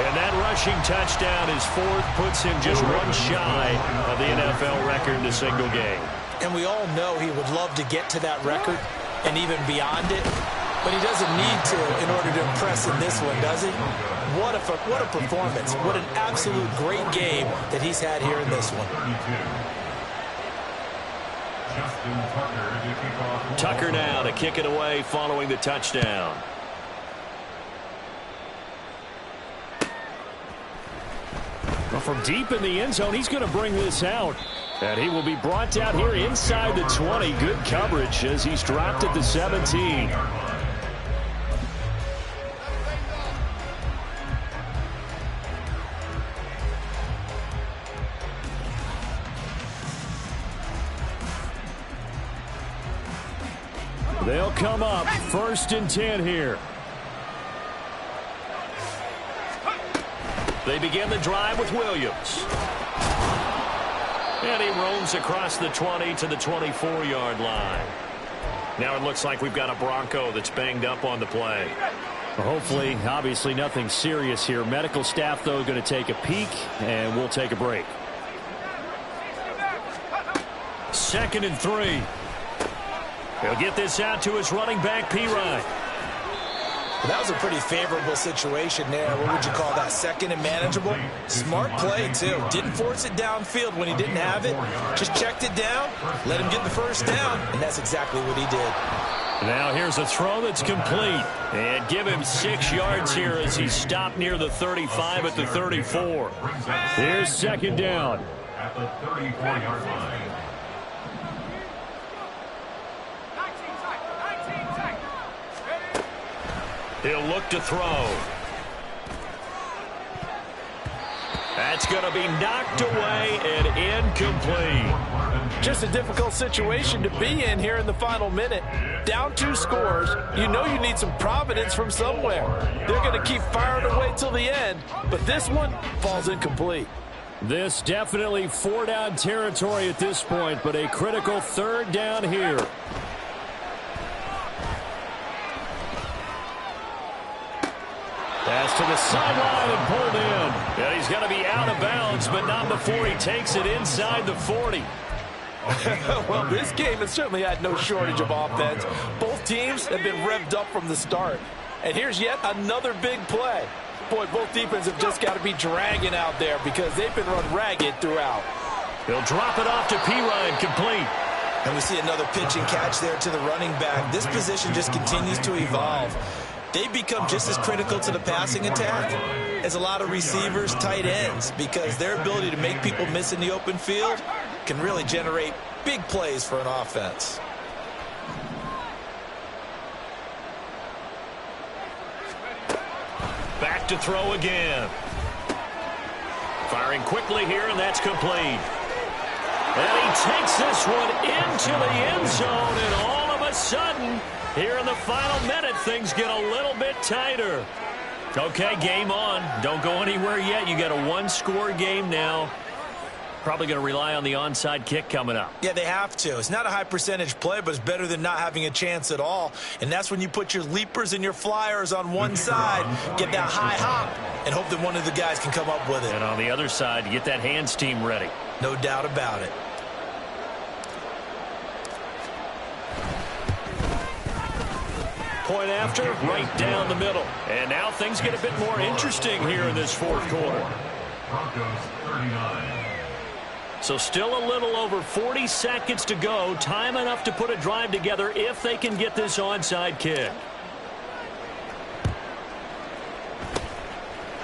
And that rushing touchdown, his fourth, puts him just one shy of the NFL record in a single game. And we all know he would love to get to that record and even beyond it, but he doesn't need to in order to impress in this one, does he? What a performance. What an absolute great game that he's had here in this one. Tucker now to kick it away following the touchdown. Well, from deep in the end zone, he's going to bring this out. And he will be brought down here inside the 20. Good coverage as he's dropped at the 17. They'll come up 1st and 10 here. They begin the drive with Williams. And he roams across the 20 to the 24-yard line. Now it looks like we've got a Bronco that's banged up on the play. Well, hopefully, obviously nothing serious here. Medical staff, though, going to take a peek, and we'll take a break. 2nd and 3. He'll get this out to his running back, Pirine. That was a pretty favorable situation there. What would you call that? 2nd and manageable? Smart play, too. Didn't force it downfield when he didn't have it. Just checked it down, let him get the first down, and that's exactly what he did. Now here's a throw that's complete. And give him 6 yards here as he's stopped near the 35 at the 34. Here's 2nd down. At the 34-yard line. He'll look to throw. That's going to be knocked away and incomplete. Just a difficult situation to be in here in the final minute. Down 2 scores. You know you need some providence from somewhere. They're going to keep firing away till the end, but this one falls incomplete. This definitely 4-down territory at this point, but a critical 3rd down here. Pass to the sideline and pulled in. And he's going to be out of bounds, but not before he takes it inside the 40. Well, this game has certainly had no shortage of offense. Both teams have been revved up from the start. And here's yet another big play. Boy, both defenses have just got to be dragging out there because they've been run ragged throughout. He'll drop it off to Perine, complete. And we see another pitch and catch there to the running back. This position just continues to evolve. They become just as critical to the passing attack as a lot of receivers, tight ends, because their ability to make people miss in the open field can really generate big plays for an offense. Back to throw again. Firing quickly here, and that's complete. And he takes this one into the end zone, and all of a sudden, here in the final minute, things get a little bit tighter. Okay, game on. Don't go anywhere yet. You got a one-score game now. Probably going to rely on the onside kick coming up. Yeah, they have to. It's not a high percentage play, but it's better than not having a chance at all. And that's when you put your leapers and your flyers on one side, get that high hop, and hope that one of the guys can come up with it. And on the other side, you get that hands team ready. No doubt about it. Point after, right down the middle. And now things get a bit more interesting here in this fourth quarter. Broncos 39. So still a little over 40 seconds to go. Time enough to put a drive together if they can get this onside kick.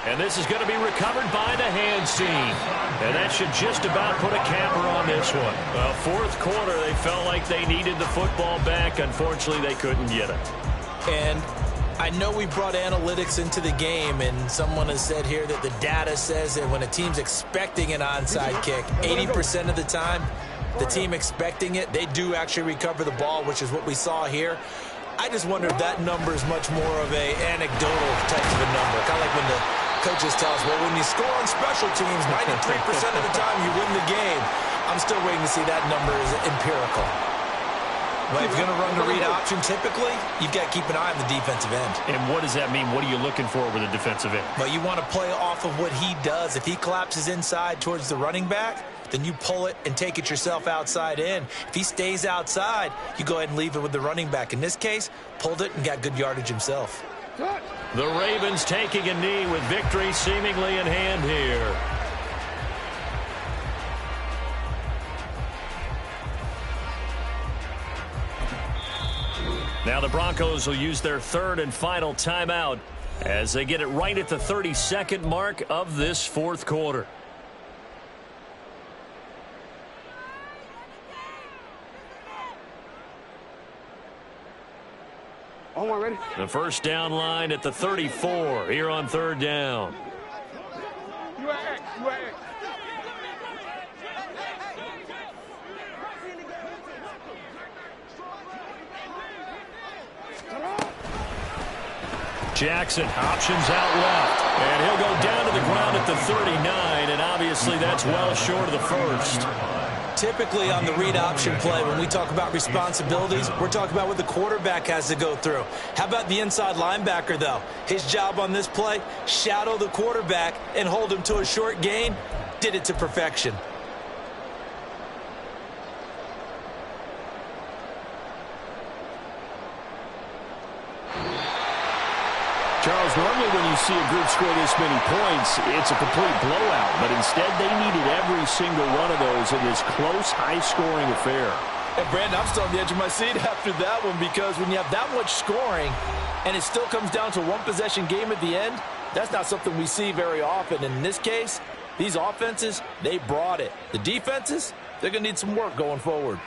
And this is going to be recovered by the hands team. And that should just about put a capper on this one. Well, fourth quarter, they felt like they needed the football back. Unfortunately, they couldn't get it. And I know we brought analytics into the game, and someone has said here that the data says that when a team's expecting an onside kick, 80% of the time, the team expecting it, they do actually recover the ball, which is what we saw here. I just wonder if that number is much more of a anecdotal type of a number. Kind of like when the coaches tell us, well, when you score on special teams, 93% of the time you win the game. I'm still waiting to see that number is empirical. But if you're going to run the read option, typically, you've got to keep an eye on the defensive end. And what does that mean? What are you looking for with a defensive end? Well, you want to play off of what he does. If he collapses inside towards the running back, then you pull it and take it yourself outside in. If he stays outside, you go ahead and leave it with the running back. In this case, pulled it and got good yardage himself. The Ravens taking a knee with victory seemingly in hand here. Now the Broncos will use their third and final timeout as they get it right at the 32nd mark of this fourth quarter. Ready? The first down line at the 34 here on third down. You at X. Jackson options out left, and he'll go down to the ground at the 39, and obviously that's well short of the first. Typically on the read option play, when we talk about responsibilities, we're talking about what the quarterback has to go through. How about the inside linebacker, though? His job on this play, shadow the quarterback and hold him to a short gain. Did it to perfection. Charles, normally when you see a group score this many points, it's a complete blowout. But instead, they needed every single one of those in this close, high-scoring affair. And, Brandon, I'm still on the edge of my seat after that one because when you have that much scoring and it still comes down to one possession game at the end, that's not something we see very often. And in this case, these offenses, they brought it. The defenses, they're going to need some work going forward.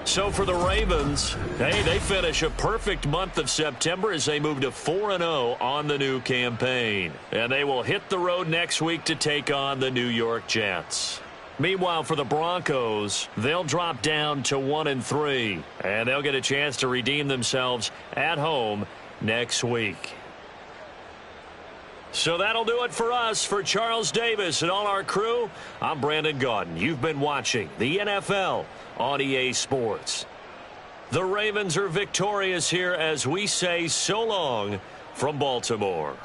So for the Ravens, hey, they finish a perfect month of September as they move to 4-0 on the new campaign. And they will hit the road next week to take on the New York Jets. Meanwhile, for the Broncos, they'll drop down to 1-3, and they'll get a chance to redeem themselves at home next week. So that'll do it for us. For Charles Davis and all our crew, I'm Brandon Gaudin. You've been watching the NFL on EA Sports. The Ravens are victorious here as we say so long from Baltimore.